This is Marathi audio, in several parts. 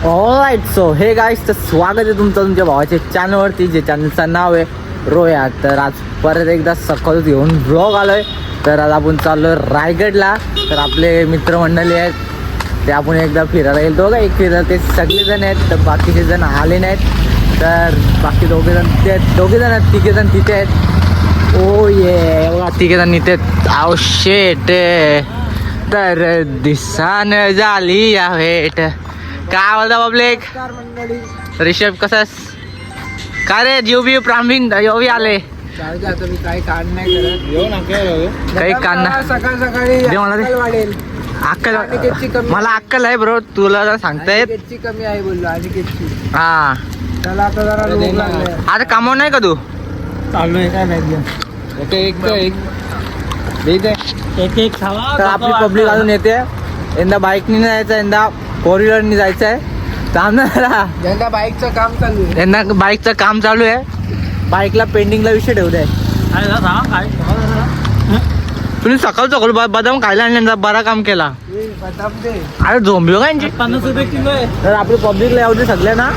ऑलराईट सो हे गाईस, तर स्वागत आहे तुमचं तुमच्या भावाच्या चॅनलवरती, जे चॅनलचं नाव आहे रोया. तर आज परत एकदा सकाळच घेऊन ब्लॉग आलोय. तर आज आपण चाललोय रायगडला. तर आपले मित्रमंडळी आहेत, ते आपण एकदा फिरायला गेलो का, एक फिरायला ते सगळेजण आहेत. तर बाकीचे जण आले नाहीत, तर बाकी दोघेजण आहेत, तिघेजण तिथे आहेत. ओ ये बघा, तिघेजण इथे आव शेट. तर दिसान झाली या भेट. काय बोलता पब्लिक? ऋषभ कसास? काय रे, जीव बी प्रांबिंग योवी आले. काही काढ नाही करत, काही काढणार सकाळ सकाळी मला अक्कल, मला अक्कल आहे ब्रो, तुला जरा सांगता येत. अनिकेतची कमी आहे बोललो, अनिकेतची. हा, त्याला आता जरा रोग लागलाय. आता कामावर नाही का तू? चाललोय काय बॅग एक तर आपली पब्लिक अजून येते. यंदा बाईकनी नाही जायचं, यंदा फोर व्हीलरनी जायचं आहे. यंदा बाईकचं काम चालू आहे. यंदा बाईकचं काम चालू आहे. बाईकला पेंडिंगला विषय ठेवताय. तुम्ही सकाळ बदाम खायला आणि बरा काम केला. बदाम दे. अरे झोंबी का यांची? 50 रुपये किलो आहे. तर आपली पब्लिकला यावं सगळ्या ना.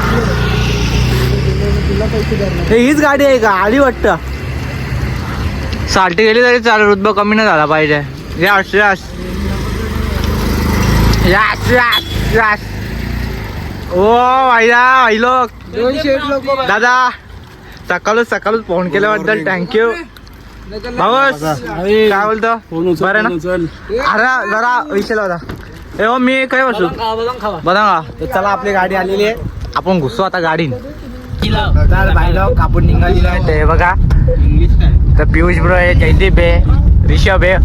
तुला पैसे द्या. हे हीच गाडी आहे का? आली वाटतं. साल्टी गेली तरी चालेल, रुतबा कमी नाही झाला पाहिजे. Yes yes yes yes yes. ओ भाई लोक, 200 लोक दादा सकाळच फोन केल्याबद्दल थँक्यू. भाऊस काय बोलतो? बरं ना? अरे जरा विषय होता. ए हो, मी काय बसू बघा. तर चला, आपली गाडी आलेली आहे, आपण घुसू आता गाडीन. तर भाई लोक आपण निघालेलो आहे. ते बघा, तर पियुष ब्रो आहे, जयदीप आहे, ऋषभ आहे,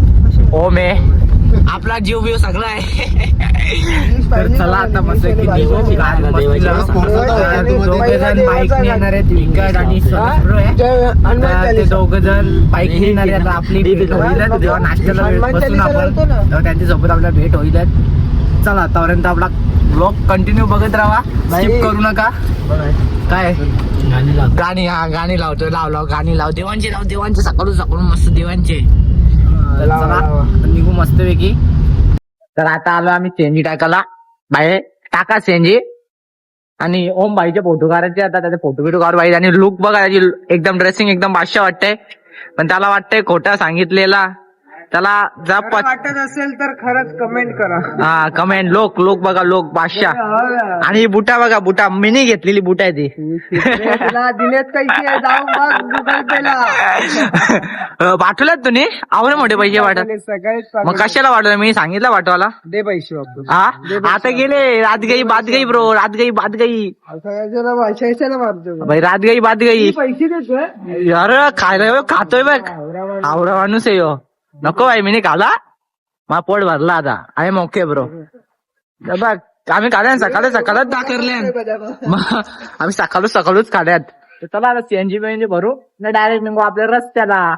ओम आहे, आपला जीव बिव सगळं आहे. तर चला आता मस्त दोघे जण बाईक येणार आहेत, विकट आणि ब्रो आहे. ते दोघे जण बाईक येणार आहेत. आपली भेट होईल जेव्हा नाश्त्याला बसून आपण, तेव्हा त्यांच्यासोबत आपल्या भेट होईल. चला, आतापर्यंत आपला ब्लॉग कंटिन्यू बघत राहा, स्किप करू नका. काय गाणी? हा, गाणी लावतोय. लाव गाणी लाव, देवांचे सकाळून मस्त देवांचे. चला निघू मस्त पैकी. तर आता आलो आम्ही चेंजी टाकायला. बाहेर टाका चेंजी. आणि ओम भाईचे फोटो काढायचे. आता त्याचे फोटो काढू भाई. आणि लुक बघा त्याची, एकदम ड्रेसिंग एकदम बादशाह वाटतंय. पण त्याला वाटतंय खोटा सांगितलेला. त्याला जप वाटत असेल तर खरंच कमेंट करा. हा, कमेंट. लोक बघा, लोक बादशाह. आणि बुटा बघा, बुटा मिनी घेतलेली बुटा आहे ती. दिलेत कैसे जाऊ मग गुगल पेला. पाठवल्यात तुम्ही? आवडे मोठे पैसे पाठव. सगळेच मग कशाला पाठवलं? मी सांगितलं पाठवाला. दे पैसे वापस. हा, आता गेले. रात गई बात गई ब्रो, रात गई बात गई. मारतो भाई, रात गई बात गई. पैसे देतोय. अरे खायला खातोय बघ, आवडा माणूस आहे ह्यो. नको भाई, मी नाही खाला, मा पोट भरला आता. आहे मोके ब्रो. बघ, आम्ही काढ्या सकाळच दाखरले. आम्ही सकाळच काढ्यात. तर चला आता सीएनजी बीएनजी भरू ना, डायरेक्ट निघू आपल्या रस्त्याला.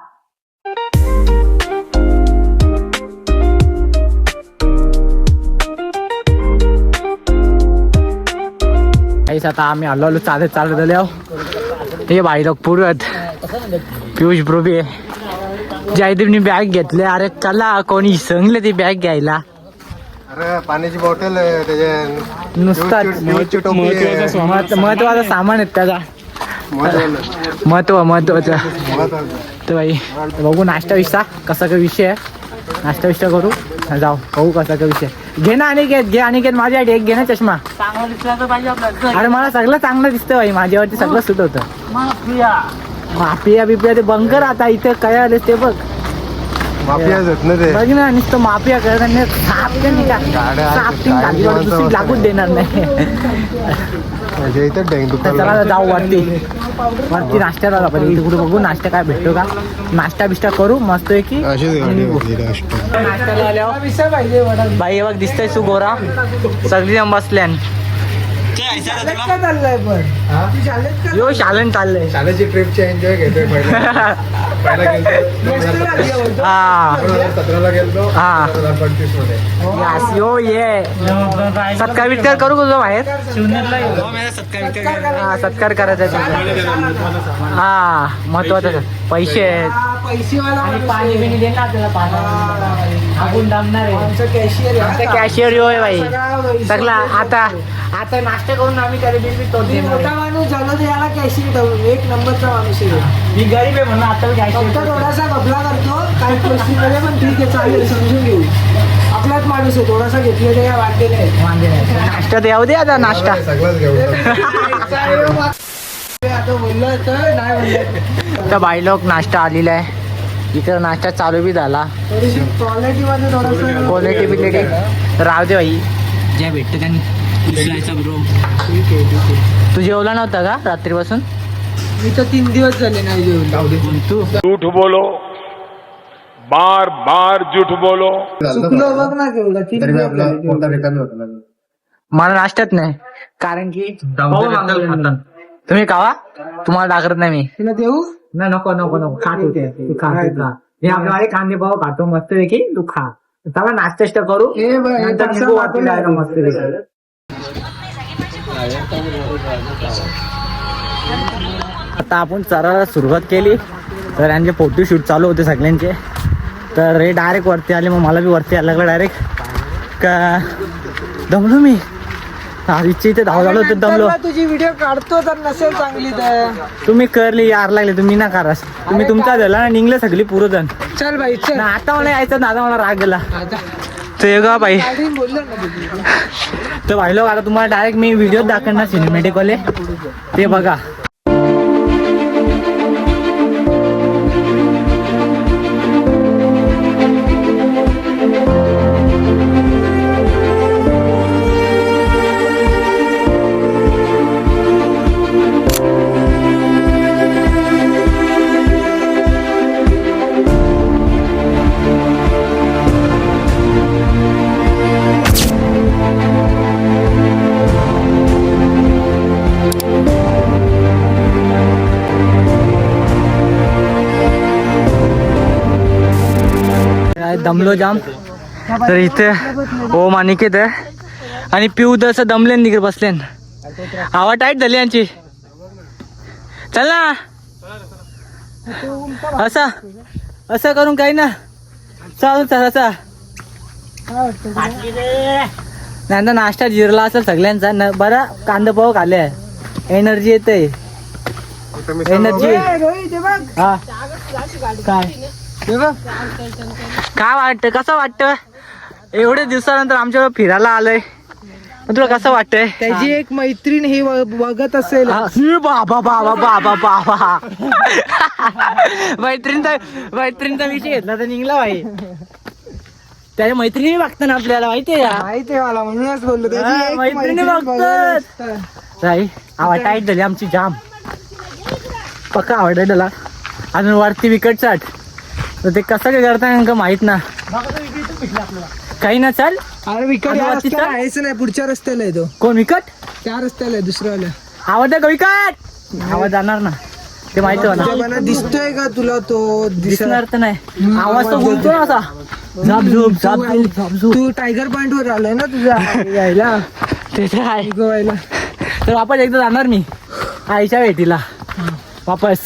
आता आम्ही हल्लो चालत आलो. हे भाई लोक पुरत पियुष ब्रो बी आहे. जयदीपनी बॅग घेतले. अरे चला, कोणी संगले ती बॅग घ्यायला. अरे पाण्याची बॉटल त्याच्या नुसताच महत्वाचं सामान आहेत त्याचा. महत्वाचं. तर भाई बघू नाश्ता विश्ता कसा का विषय आहे. नाश्ता विश्ता करू, जाऊ बघू कसा का विषय. घे ना अनिकेत, घे अनिकेत, माझ्यासाठी एक घे ना चष्मा. अरे मला सगळं चांगलं दिसतं भाई, माझ्यावरती सगळं सुट होतं. माफिया बिपिया ते बंकर. आता इथे काय आले ते बघ. माफिया बघ ना, नुसतं माफिया करताना दुसरी लागूच देणार नाही. चला जाऊ वरती नाश्त्याला जाऊ. पहिले इथे कुठे बघू नाश्ता काय भेटतो का. नाश्ता बिष्टा करू मस्त की. नाश्त्याला आल्यावर भाई बघ दिसतंय सुगोरा, सगळी जण बसल्यान. शाळेत का चाललंय पण तू शाळेत का यो शालन चाललंय. शाळेची ट्रिपची एन्जॉय घेतोय पहिला गेलतो हा 2017ला गेलतो हा. 2025 मध्ये यस, यो ये सत्कार वित्कार करू का तुझं बाहेर? हा, सत्कार करायचा आहे तुझा. हा महत्वाचं पैसे आहेत. पैसेवाला आणि पाणी बिणी दे ना आपल्याला पाणी आपण दमणार आहे. आमचं कॅशियर कॅशियर यो आहे बाई सगळा. आता नाश्ता करून आम्ही त्याला बिल बी तोच देणार मोठा आहे. माणूस झाला तर याला कॅशियर ठेवून एक नंबरचा माणूस आहे. मी गरीब आहे म्हणून आता फक्त कॅशियर थोडासा घपला करतो काही परिस्थितीमध्ये, पण ठीक आहे चालेल, समजून घेऊ. आपलाच माणूस आहे, थोडासा घेतलेला या वाटते नाही. नाश्ता द्यावं दे आता नाश्ता. सगळंच घेऊन आता बोललं तर नाही बोललं. तर बाई लोक नाश्ता आलेला आहे. इथं नाश्ता चालू बी झाला. थोडीशी क्वालिटी मध्ये थोडंसं क्वालिटी बिलिटी राहू दे बाई. जे भेटतं त्यांनी ब्रो. ठीक आहे. तू जेवला नव्हता का रात्रीपासून? मी तर 3 दिवस झाले नाही जेवलो. तू झूठ बोलो, बार बार झूठ बोलो. चुकलो बघ ना केवढं. 3 तरी दिवस आपला झाले मोठा जेवलो. रिटर्न होता मला नाश्त्यात नाही कारण की तुम्ही खावा, तुम्हाला टाकत नाही मी. तुला देऊ? नाही नको नको नको खा तू ते. तू खा तू खा. मी आपल्याकडे कांदे पाव खातो मस्त पैकी. तू खा. चला नाश्ता करू ए बाई, नंतर पार्सल निघू वाटेला पाठवलं. जायला मस्त पैकी. आता आपण चरायला सुरुवात केली तर यांचे फोटोशूट चालू होते सगळ्यांचे. तर हे डायरेक्ट वरती आले. मग मला बी वरती आलं का डायरेक्ट का दमलो मी. इच्छा इथे धाव झालो तर दमलो. नंतर तुझी व्हिडिओ काढतो तर नसेल चांगली तर. तुम्ही करली यार लागले तुम्ही ना करा. तुम्ही तुमचा झाला ना निघले सगळी पुरं जण. चल बाई चल. ना आता मला यायचं ना आता मला राग गेला. आता ते का बाई गाडी बोललो ना तुझी. तर भाई लोक आता तुम्हाला डायरेक्ट मी व्हिडिओ दाखवणार सिनेमॅटिक वाले ते बघा. दमलो जाम. तर इथे ओम अनिकेत आहे आणि पिऊ तसं दमले निघे बसले. आवाज टाईट झाली यांची. चल ना असं असं करून काही ना चालू चला. नंतर नाश्ता जिरला असेल सगळ्यांचा. बरा कांदा पाव खाले. एनर्जी येते एनर्जी. ए, रोहित, हे बघ. हा काय हे बघ. काय वाटतं कसं वाटतं एवढे दिवसानंतर आमच्यावर फिरायला आलंय. तुला कसं वाटतंय? त्याची एक मैत्रीण हे बघत असेल. बाबा बाबा बाबा बाबा मैत्रीणचा विषय घेतला तर निघला भाई. त्याच्या मैत्रिणी बघतात ना आपल्याला माहितीये का? माहिती आहे मला, म्हणूनच बोललो. त्याची हा, एक मैत्रिणी मैत्रीण बघत बघतात. असतं. राई आवाज टाईट झाली आमची जाम. पक्का आवडलेला अजून वरती विकट चाट. तर ते कसं काय करता का माहित ना. काही ना चाल. अरे विकट आणि या वरती रस्त्याला चल. आहेच नाही, पुढच्या रस्त्याला आहे तो. कोण विकट? त्या रस्त्याला आहे दुसऱ्याला. आवाज आहे का विकट? आवाज जाणार ना ते माहिती तुझ्या होणार. मनात दिसतोय का तुला तो? दिसणार तर नाही. आवाज तर बोलतो ना असा झापझूप झापझूप झापझूप. तू टायगर पॉइंट वर आलाय ना तुझ्या यायला ते तर आहे. गोव्याला. तर वापस एकदा जाणार मी आईच्या भेटीला वापस.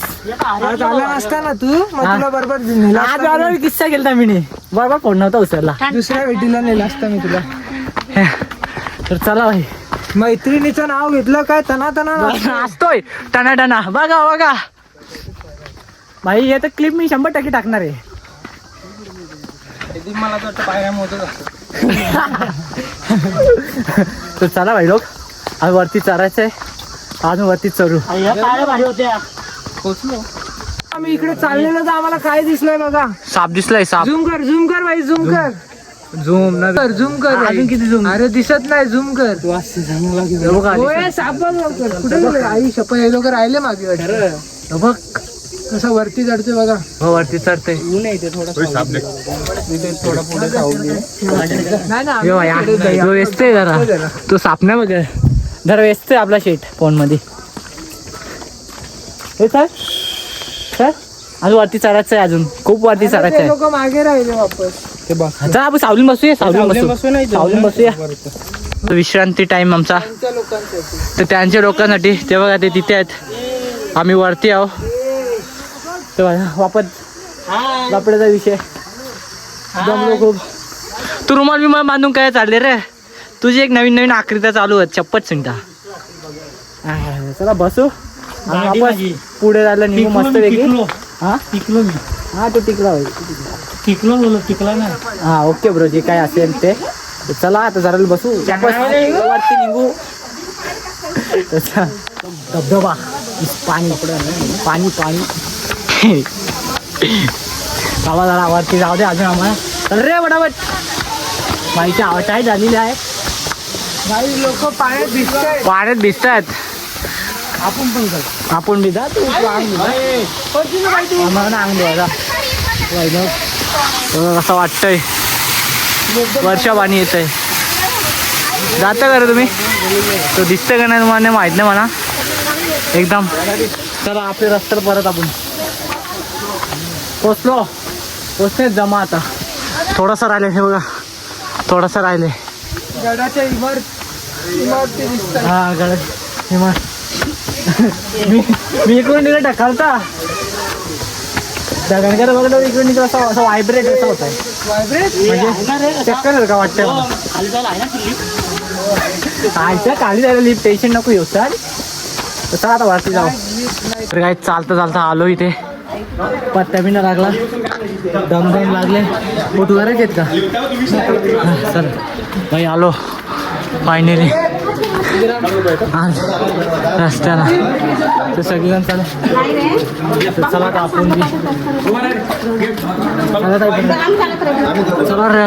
आज आला नसता ना तू, मग हा. तुला बरोबर नेला आज असता आलो मी. किस्सा केलता मी बरोबर फोन नव्हता उचलला. दुसऱ्या भेटीला नेला असता मी तुला. तर चला भाई मैत्रिणीचं नाव घेतलं काय तना तना असतोय टना टना. बघा बघा भाई हे तर क्लिप मी 100% टाकणार आहे. मला तर पायऱ्या मोठं तर चला भाई लोक आज वरती चरायचंय. आज वरती चढू. आम्ही इकडे चाललेलो तर आम्हाला काय दिसलंय बघा. साप दिसलाय साप. झूम कर भाई, झूम कर. झूम झूम कर भाई. अजून किती झूम? अरे दिसत नाही, झूम कर. होय, साप बघ लवकर. कुठे गेले? आई शपथ, हे लोक राहिले मागे वाटतं. बघ कसं वरती चढतोय बघा. हो वरती चढते. नाही ना, जो आम्ही इकडे जाऊया. दिसतोय जरा तो साप नाही बघ जरा व्यस्त आहे आपला शेट फोनमध्ये. हे सर सर अजून वरती चढायचं आहे, अजून खूप वरती चढायचं आहे. लोक मागे राहिले वापस. ते बस चला आपण सावलीन बसूया, सावलीन बसूया. विश्रांती टाइम आमचा त्या लोकांसाठी तर त्यांच्या लोकांसाठी. ते बघा ते तिथे आहेत, आम्ही वरती आहो. ते बघा वापस बापड्याचा विषय जमलो खूप. तू रुमाल बिमाल बांधून काय चालले रे? तुझी एक नवीन नवीन आकृत्या चालू आहेत, चप्पट सिंटा. चला बसू आणि वापस पुढे जायला निघू मस्त पैकी. हा टिकलो मी. हा तो टिकला होईल. टिकला ना. हा ओके ब्रो, जे काय असेल ते. तर चला आता जरा बसू वापस वरती निघू. तसा धबधबा पाणी पाणी पाणी बाबा जरा वरती जाऊ दे अजून आम्हाला. चल रे बटाबट. माहिती आवाज आहे झालेली आहे. काही लोक पाण्यात दिसतात. पाण्यात दिसतात. आपण पण कर. आपण बी जा, तू आम्हाला अंग द्यायचा. कसं वाटतंय वर्षा पाणी येत आहे. जाता का रे तुम्ही? तो दिसतं का नाही तुम्हाला माहित नाही मला एकदम. चला आपल्या रस्त्याला परत आपण पोचले जमा. आता थोडासा राहिले, हे बघा थोडासा राहिले. गडाच्या इमारती दिसतात. हा गडद इमारत. मी इकडून तिकडे ढकलता दगडकर बघलं इकडून तिकडे असं व्हायब्रेट असं होत आहे. म्हणजे चक्कर का वाटतं खाली जायला लिफ्ट टेन्शन नको येऊ सर. तर चला आता वरती जाऊ. तर काय चालता चालता आलो इथे. पत्त्या बी न लागला, दम लागले. फोटो करायचे आहेत का? सर भाई आलो फायनली रस्त्याला. तर सगळेजण चला चला आता आपण चला रे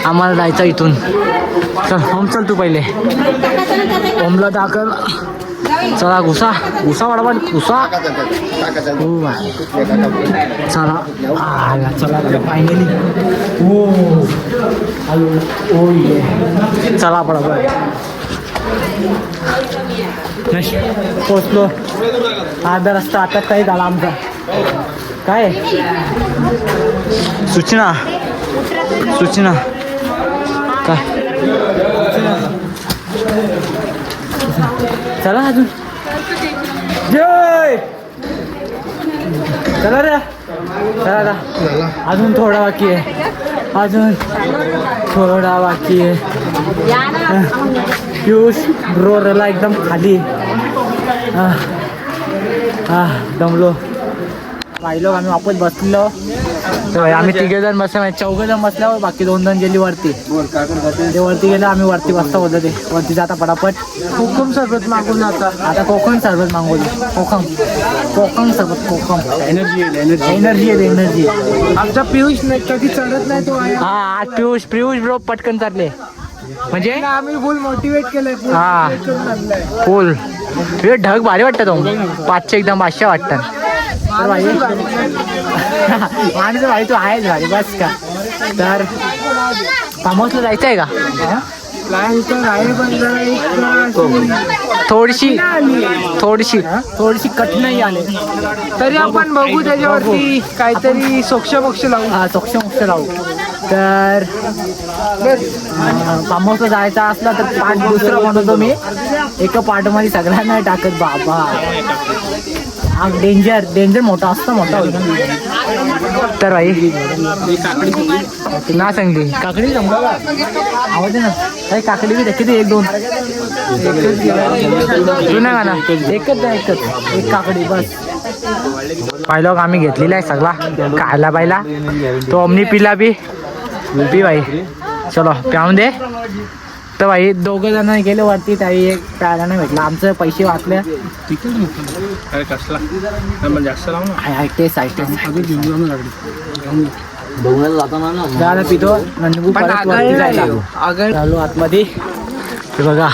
आम्हाला जायचं इथून. चल होम चल तू पहिले होमला दाखल. चला घुसा घुसा वाढवा घुसा. चला चला फायनली. हो हो ये चला बरोबर पोचलो. अर्धा रस्ता आता काही झाला आमचा. काय सूचना सूचना काय चला अजून जय चला रे चला अजून थोडा बाकी आहे. अजून थोडा बाकी आहे. पियुष ब्रोरला एकदम खाली. दमलो. पाहिलो आम्ही वापस बसलो. तर आम्ही 3 जण बसलो, 4 जण बसल्यावर बाकी 2 जण गेली वरती. ते वरती गेलं, आम्ही वरती बसता होतो. ते वरती जाता पटापट कोकम सरबत मागून जाता. आता कोकम सरबत मागवली. कोकम सरबत कोकम एनर्जी एनर्जी. आमचा पियुष नाही कधी चढत नाही तो आहे. हा आज पियुष ब्रो पटकन चालले. म्हणजे आम्ही फुल मोटिवेट केलंय. हा फुल तुझे ढग भारी वाटतात. 500 एकदम 500 वाटतात. भाई आणि भाई तू आहेच भारी बस का. तर फार्म हाऊसला जायचं आहे का? प्लॅन तर आहे पण जरा थोडीशी कठीणाई आले तरी आपण बघू त्याच्यावरती काहीतरी सोक्ष लावू. हा सोक्ष लावू. तर फार्म हाऊसला जायचा असला तर पार्ट दुसरा बनवतो मी. एका पार्टमध्ये सगळ्यांना टाकत बाबा. हा डेंजर मोठा असतो मोठा. तर भाई ना सांगली काकडी जमला आवाज ना काही काकडी बी किती 1-2 जुना गाणा एकच एक काकडी बस. पाहिलं का आम्ही घेतलेला आहे सगळा खायला पाहिला. तो अमनी पिला बी भाई. चलो प्याऊन दे. तर भाई 2 जण गेले वरती, त्याही एक प्यायला नाही भेटला. आमचं पैसे वाचले. जायला पितो नंदू चालू आतमध्ये. ते बघा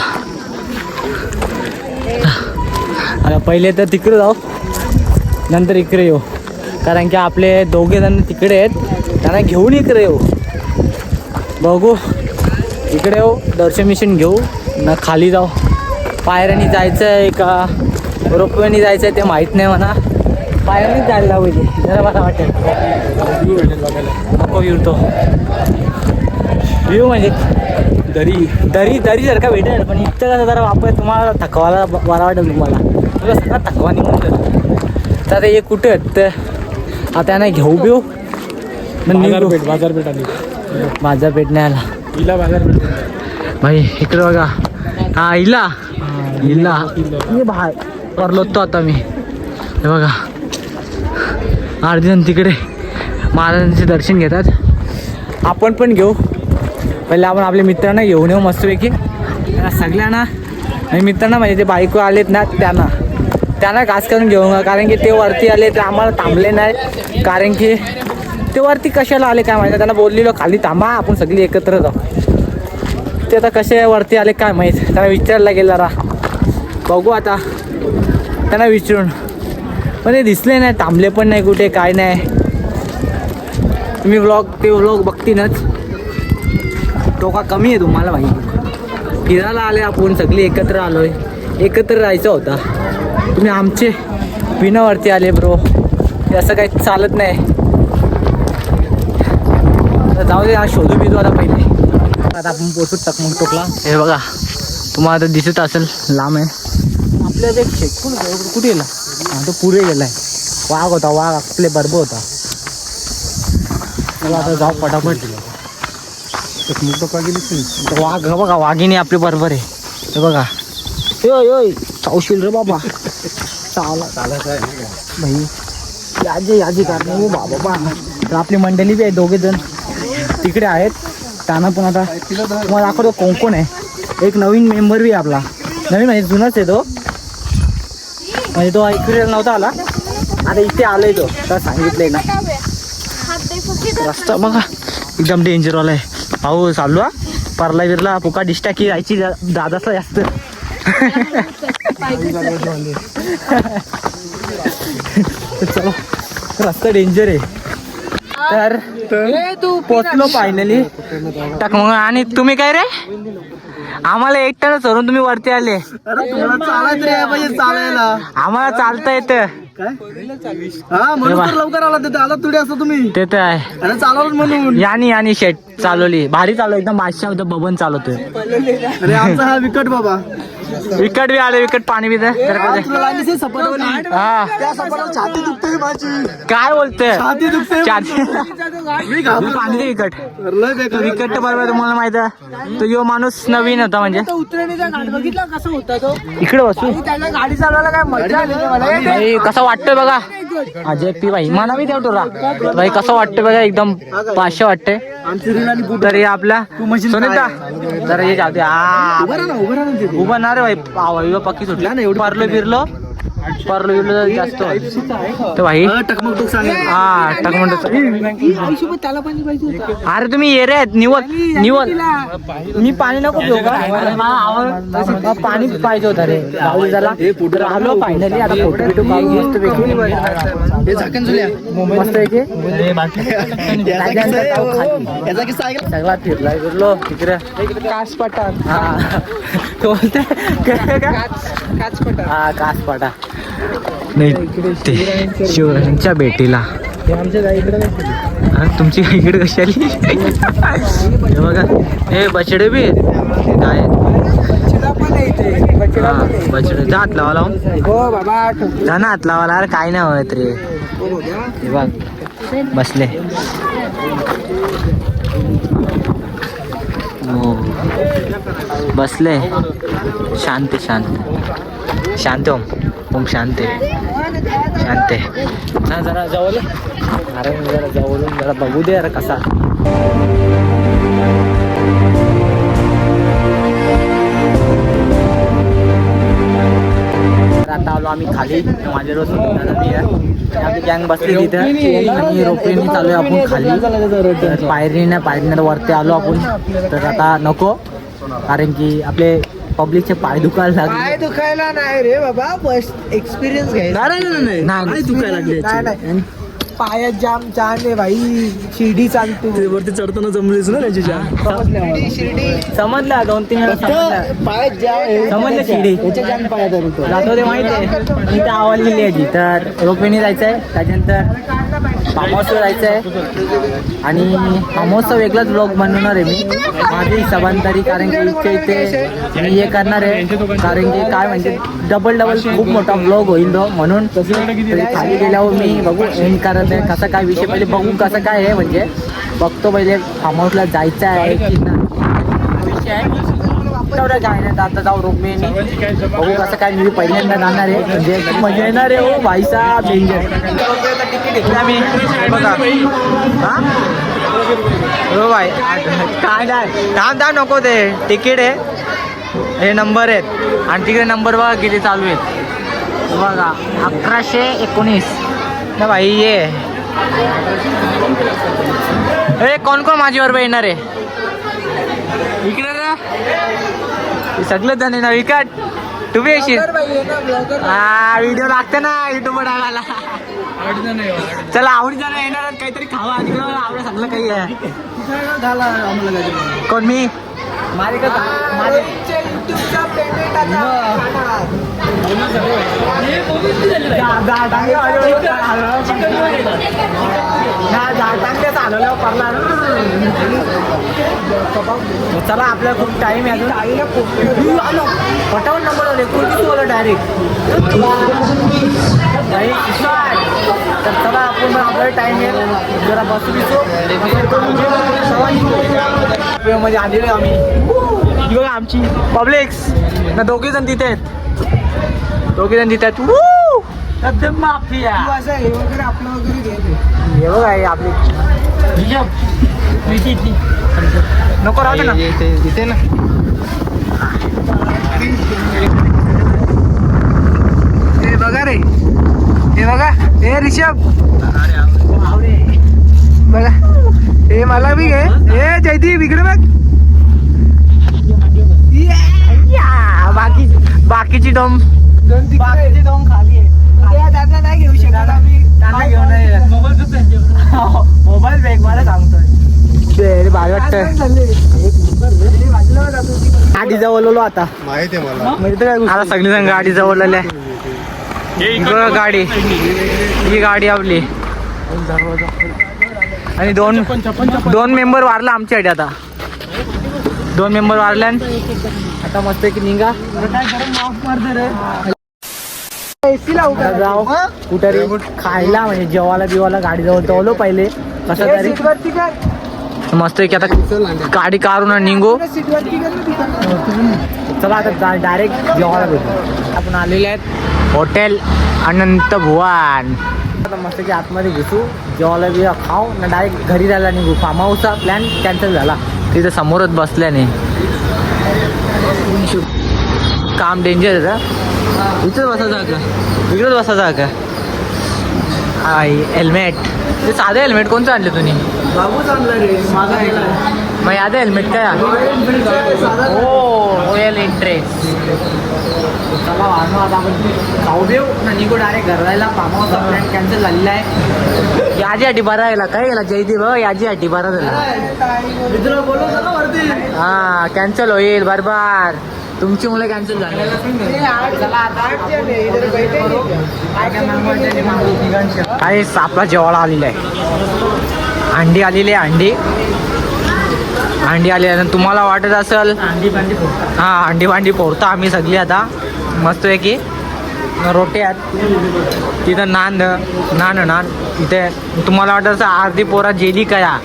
आता पहिले तर तिकडे जाऊ नंतर इकडे येऊ. कारण की आपले 2 जण तिकडे आहेत, त्यांना घेऊन इकडे येऊ. बघू इकडे येऊ दर्शन मिशन घेऊ ना खाली जाऊ. पायऱ्यानी जायचं आहे का रोपवेनी जायचं आहे ते माहीत नाही म्हणा. पायऱ्यानीच जायला पाहिजे जरा मला वाटेल. नको व्ह्यू तो व्ह्यू म्हणजे दरी जर का भेटेल पण इतकं कसं जरा वापर तुम्हाला थकवाला बरा वाटेल. तुम्हाला तुला सगळा थकवा निघून जाईल. तर आता हे कुठे आहेत तर आता नाही घेऊ बिऊ बाजारपेठ आली. बाजारपेठ नाही आला हिला बाजारपेठ भाई इकडे बघा. हा इला मी बाहेर परलोतो आता मी. हे बघा अर्धे जण तिकडे महाराजांचे दर्शन घेतात. आपण पण घेऊ. पहिले आपण आपल्या मित्रांना घेऊन येऊ मस्तपैकी. सगळ्यांना आणि मित्रांना म्हणजे ते बाईकवर आलेत ना त्यांना खास करून घेऊन. कारण की ते वरती आले तर आम्हाला थांबले नाही. कारण की ते वरती कशाला आले काय माहिती. त्यांना बोललेलो खाली थांबा आपण सगळी एकत्र जाऊ. ते आता कसे वरती आले काय माहीत. त्यांना विचारला गेला जरा बघू आता त्यांना विचारून. पण ते दिसले नाही थांबले पण नाही कुठे काय नाही. तुम्ही व्लॉग बघतीनच. टोका कमी आहे तुम्हाला भाई. फिरायला आले आपण सगळी एकत्र आलोय. एकत्र राहायचं होता. तुम्ही आमचे विनावरती आले ब्रो. ते असं काही चालत नाही. जाऊ दे शोधू बिजू आता पहिले. आता आपण पोचू टकमक टोकला. हे बघा तुम्हाला आता दिसत असेल लांब आहे. आपल्याला एक शेतकून कुठे गेला. हा तो पुढे गेलाय. वाघ होता वाघ आपले बरोबर होता. चला आता जाऊ पटापट. वाघ बघा वाघिणी आपली बरोबर आहे. हे बघा योय चावशील रे बाबा. चाला भाई याजी कारण बाबा. तर आपली मंडळी बी आहे. दोघे जण तिकडे आहेत. त्यांना पण आता तुम्हाला दाखवतो कोण आहे. एक नवीन मेंबर बी आहे आपला. नवीन म्हणजे जुनाच आहे तो. म्हणजे तो इकडे नव्हता आला. आता इथे आलोय तो. तर सांगितलंय ना. रस्ता बघा एकदम डेंजरवाला आहे. पाऊस चालू हा. परला बिरला पुका डिस्टा की जायची दादाचा जास्त. चलो रस्ता डेंजर आहे. तर पोचलो फायनली टकमक. आणि तुम्ही काय रे आम्हाला एकट्यानं सोडून तुम्ही वरती आले. आम्हाला चालता येतं. लवकर आला तिथे आला तुडे असं तुम्ही. ते तर आहे चालवलं म्हणून. यानी शेट चालवली भारी चालव एकदम. बादशाह होतं बबन चालवतोय. अरे आमचा हा विकट बाबा. विकट बी आले. विकट पाणी बी तुला लागली ती सपाटवाली. हा त्या सपाटावर छाती दुखते माझी. काय बोलतोय छाती दुखते. मी पाणी दे विकट. विकट बरोबर तुम्हाला माहित आहे. तो यो माणूस नवीन होता म्हणजे. उतरणीचा घाट बघितला कसा होता तो. इकडे बसू. त्याला गाडी चालवायला काय मजा आली रे मला. भाई कसं वाटतंय बघा. अजय पी भाई मला बी देवतो रा भाई. कसं वाटतंय बघा एकदम 500 वाटतंय. तर हे आपला सुनीता तर हे जाऊ दे. उभा ना रे भाई. पक्की सुटला ना. एवढं परलो बिरलो जास्त तर भाई. टकमक टोक सांग. हा टकमक. त्याला पाणी पाहिजे. अरे तुम्ही येरे आहेत. निवल मी पाणी नको घेऊ का. पाणी पाहिजे होतं रे. राहिलो फायनली. आता फोटो बिटो काढून मस्त पैकी. झाकण झुल्या मस्त पैकी सगळा फिरलो तिकडे. कासपाटा. हा तो बोलते हा कासपाटा. नाही ते शिवरायांच्या भेटीला. तुमची इकडे कशी आली. हे बघा हे बछडे बी काय बछडे. जा हात लावा लावून. हो बाबा. जा ना हात लावाला. अरे काय नाही होत रे. हे बघ बसले. हो बसले. शांत ओम शांत जरा जवळ. अरे जरा जवळून जरा बघू दे. अरे कसा आता आलो आम्ही खाली. माझ्या रोज मी आपली गँग बसली तिथे आणि रोपवेनी चालू आहे आपण खाली. पायरीनं वरती आलो आपण. तर आता नको कारण की आपले पब्लिकचे पाय दुखायला लागले. पाय दुखायला नाही रे बाबा. बस एक्सपिरियन्स घ्यायला. नाही दुखायला लागले. पायात जाम छान आहे भाई. शिर्डी चालतो वरती चढताना जमलीच ना त्याची जाम. समजला 2-3 वेळा पायात जाम समजलं शिर्डी त्याच्या जाम पायात जातो ते माहिती आहे इथे आवडलेली आहे ती. तर रोपवेने जायचं आहे, त्याच्यानंतर फार्म हाऊसवर जायचं आहे आणि फार्म हाऊसचा वेगळाच ब्लॉग बनवणार आहे मी माझ्या हिशोबाने तरी. कारण की इथे मी हे करणार आहे कारण की काय म्हणजे डबल खूप मोठा ब्लॉग होईल तो. म्हणून तरी खाली गेल्यावर मी बघू एंड करत आहे कसा काय विषय पहिले बघू कसं काय आहे. म्हणजे बघतो पहिले फार्म हाऊसला जायचं आहे की नाही विषय आहे तेवढं काय नाही. आता जाऊ रोपवेने बघू कसं काय. मी पहिल्यांदा जाणार आहे म्हणजे मजा येणार आहे. हो भाईसा डेंजर तिकीट घेतला मी बघा. हा हो भाई काय नाही दाम नको ते तिकीट आहे हे नंबर आहेत आणि तिकडे नंबर बघा किती चालू आहेत बघा 1119 ना भाई. ये कोण कोण माझ्यावर येणार आहे इकडे ना सगळं जण ना विकट तुम्ही येशील. हा व्हिडिओ लागते ना युट्यूबवर टाकायला. चला आवडी जण येणार काहीतरी खावा तिकडे आवडं सगळं काही आहे. कोण मी माझे चला आपल्याला खूप टाइम आहे अजून. पटावून नंबर आले कुठे बोला डायरेक्ट. तर चला आपण आपल्याला टाइम येईल जरा बसू मध्ये आलेलो आम्ही. बघा आमची पब्लिक्स ना दोघे जण तिथे आहेत. एकदम माफिया हे वगैरे आपलं वगैरे घ्यायचं. हे बघा हे आपली नको राहते ना इथे ना. हे बघा रे हे बघा हे ऋषभ बघा हे मला बी घे. हे जयदीप इकडे बघ. बाकीची डोम खाली आहे. त्यांना नाही घेऊ शकत आम्ही. त्यांना घेऊन मोबाईल बॅग मला सांगतोय भारी वाटतं. गाडी जवळलो आता माहिती आहे मला. आता सगळी जण गाडी जवळलेली आहे. गाडी ही गाडी आपली आणि दोन मेंबर वारला आमच्यासाठी. आता 2 मेंबर वारल्या आता मस्त की निघा जाऊ कुठे खायला म्हणजे जेवायला बिवायला गाडी जवळ तवलो पहिले कसं तरी मस्त की आता गाडी काढून निघू. चला आता डायरेक्ट जेवायला भेटू. आपण आलेले आहेत हॉटेल अनंत भुवन. आता मस्त की आतमध्ये घुसू जेवायला बिवा खाऊ ना डायरेक्ट घरी जायला निघू. फार्म हाऊसचा प्लॅन कॅन्सल झाला तिथे समोरच बसल्याने. काम डेंजर आहे इथंच बसायचं का इकडेच बसायचं का. हेल्मेट ते साधं हेल्मेट कोणतं आणलं तुम्ही बाबूच आणलं रे माझा. मग याद हेल्मेट काय हो रॉयल इंटरेस्ट. चला वाढलो आता आपण खाऊ देऊ ना निघू डायरेक्ट घर जायला. फार्म हाऊसचा प्लॅन कॅन्सल झालेला आहे. याजीसाठी बरा यायला काय याला जयदीप याजीसाठी बरा झाला. मित्र बोलवलं ना वरती. हा कॅन्सल होईल बरोबर तुमची मुलं कॅन्सल झाली. काय आपला जेवायला आलेला आहे. अंडी आलेली आहे. अंडी आली आहे. तुम्हाला वाटत असेल हा अंडी भांडी फोडतो आम्ही सगळी आता मस्त आहे की. रोटी आहेत तिथं नान इथे. तुम्हाला वाटत असं अर्धी पोरा जेली कया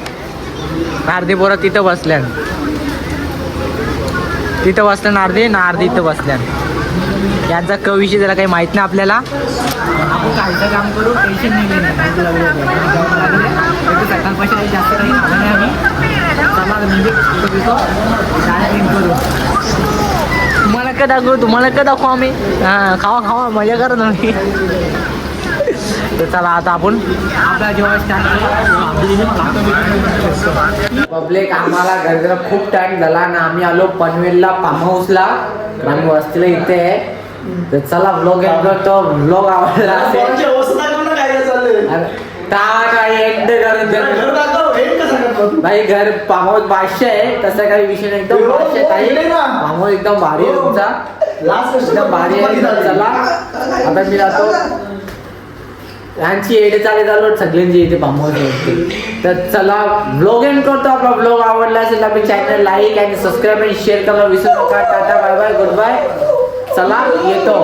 अर्धी पोरा तिथं बसल्या अर्धी इथं बसल्या. यांचा विषय जरा काही माहित नाही आपल्याला. आपण काहीचं काम करू टेन्शन नाही सकाळपासून जास्त काही खाल्लं नाही आम्ही. तुम्हाला काय दाखवू आम्ही. हां खावा मजा करा तुम्ही. तर चला आता आपण आपला जेव्हा स्टार्ट पब्लिक. आम्हाला घरला खूप टाइम झाला ना आम्ही आलो पनवेलला फार्म हाऊसला. आम्ही वस्तीला इथे आहे. तर चला व्लॉग एन्जॉय करतो. व्लॉग आवडला असेल एंड करून दे. भाई घर पामोद 500 आहे, तसं काही विषय नाही, एकदम 500 ताई पामोद एकदम भारी आहे तुमचा, एकदम भारी आहे. चला आता मी जातो, यांची एडे चालू सगळ्यांची इथे पामोद. तर चला ब्लॉग एंड करतो. आपला ब्लॉग आवडला असेल तर आपले चॅनल लाईक आणि सबस्क्राईब आणि शेअर करायला विसरू नका. Tata bye bye goodbye. चला येतो.